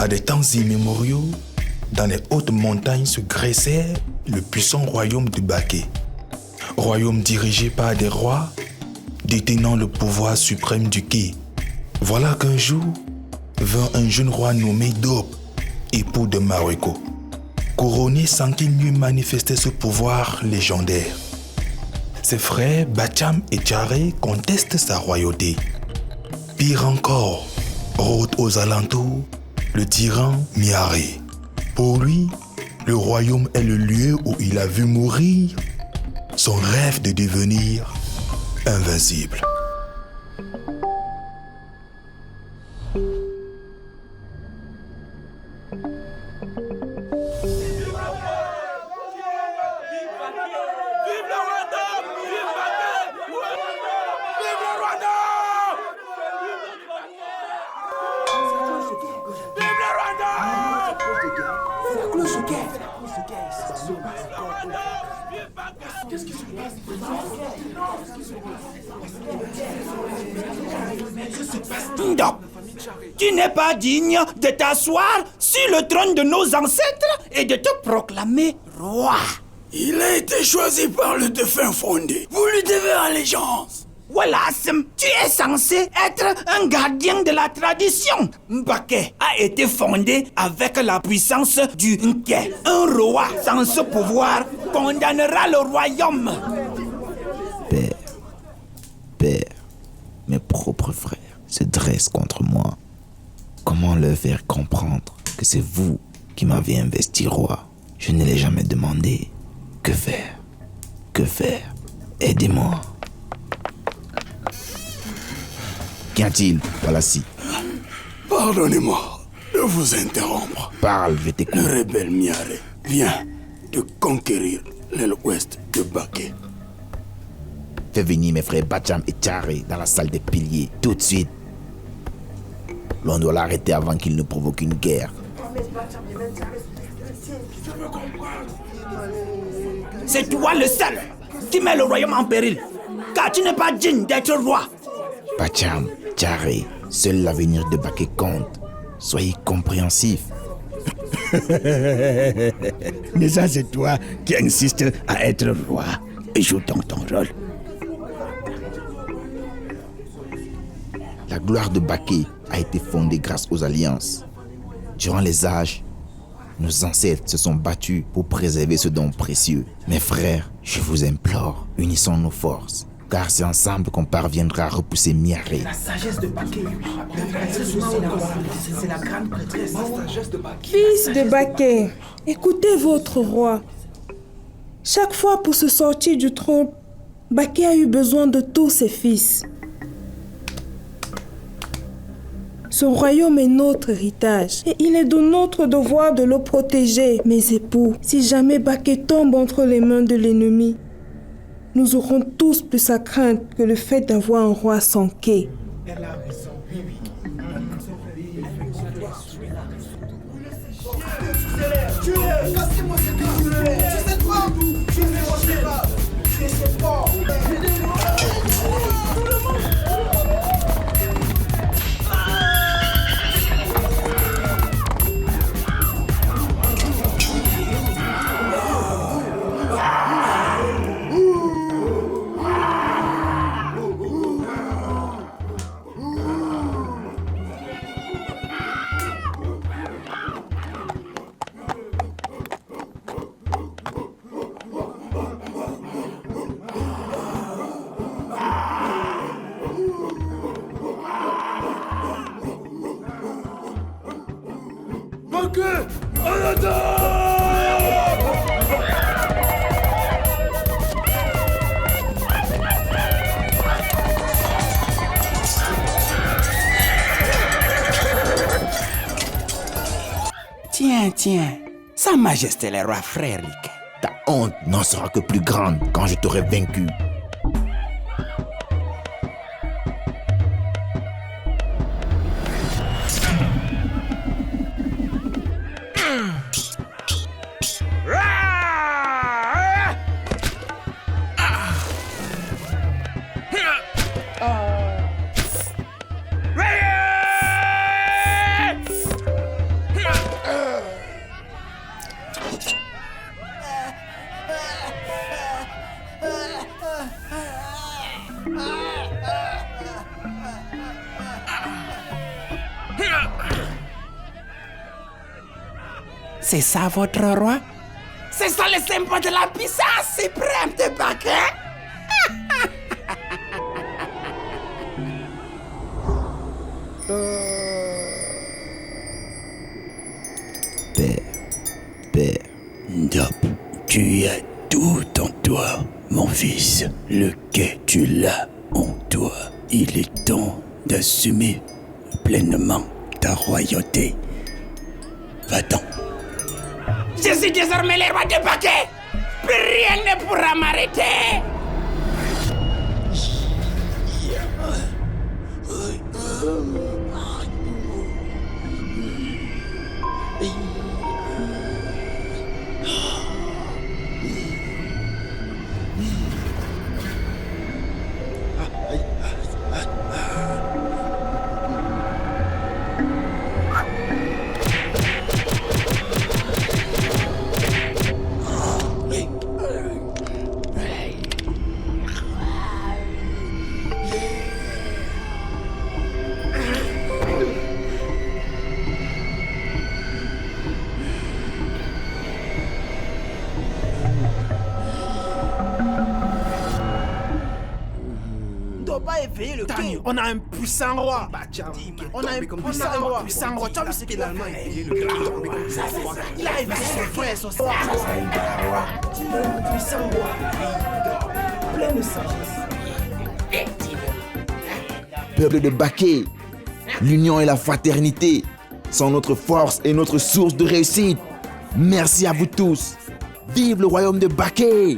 À des temps immémoriaux, dans les hautes montagnes se graissait le puissant royaume de Baké. Royaume dirigé par des rois, détenant le pouvoir suprême du Ké. Voilà qu'un jour, vint un jeune roi nommé Dob, époux de Mariko, couronné sans qu'il n'eût manifesté ce pouvoir légendaire. Ses frères Bacham et Tcharé contestent sa royauté. Pire encore, rôde aux alentours le tyran Miaré. Pour lui, le royaume est le lieu où il a vu mourir son rêve de devenir invincible. Ndop, tu n'es pas digne de t'asseoir sur le trône de nos ancêtres et de te proclamer roi. Il a été choisi par le défunt Fondé. Vous lui devez allégeance. Wallace, tu es censé être un gardien de la tradition. Mbaké a été fondé avec la puissance du Nké. Un roi sans ce pouvoir condamnera le royaume. Père, mes propres frères se dressent contre moi. Comment leur faire comprendre que c'est vous qui m'avez investi roi? Je ne l'ai jamais demandé. Que faire? Aidez-moi. Qu'y a-t-il, Walassi? Pardonnez-moi de vous interrompre. Parle, je t'écoute. Le rebelle Miaré vient de conquérir l'aile ouest de Baké. Fais venir mes frères Bacham et Tcharé dans la salle des piliers, tout de suite. L'on doit l'arrêter avant qu'il ne provoque une guerre. C'est toi le seul qui met le royaume en péril, car tu n'es pas digne d'être roi. Bacham, Tcharé, seul l'avenir de Baké compte. Soyez compréhensifs. Mais ça, c'est toi qui insistes à être roi. Et joue donc ton rôle. La gloire de Baké a été fondée grâce aux alliances. Durant les âges, nos ancêtres se sont battus pour préserver ce don précieux. Mes frères, je vous implore, unissons nos forces, car c'est ensemble qu'on parviendra à repousser Miaré. La sagesse de Baké, c'est la grande prêtresse. La sagesse de Baké. Fils de Baké, écoutez votre roi. Chaque fois pour se sortir du trône, Baké a eu besoin de tous ses fils. Ce royaume est notre héritage et il est de notre devoir de le protéger. Mes époux, si jamais Baké tombe entre les mains de l'ennemi, nous aurons tous plus à craindre que le fait d'avoir un roi sans quai. Elle a raison, oui. Cassez-moi ce gars. Tu sais quoi? Tu ne me pas. Tu es fort. Tout le monde. Tiens, Sa Majesté le roi frère Rick. Ta honte n'en sera que plus grande quand je t'aurai vaincu. C'est ça votre roi? C'est ça le symbole de la puissance suprême de Baké? Père, Dop, tu as tout en toi, mon fils. Le quai, tu l'as en toi. Il est temps d'assumer pleinement ta royauté. Va-t'en. Je suis désormais le roi de Baké. Plus rien ne pourra m'arrêter. On a un puissant roi. On a un puissant roi. Tu as vu ce qu'il a éveillé le Il a éveillé son frère, son frère. Un puissant roi. Plein de sagesse. peuple de Baké, l'union et la fraternité sont notre force et notre source de réussite. Merci à vous tous. Vive le royaume de Baké! Vive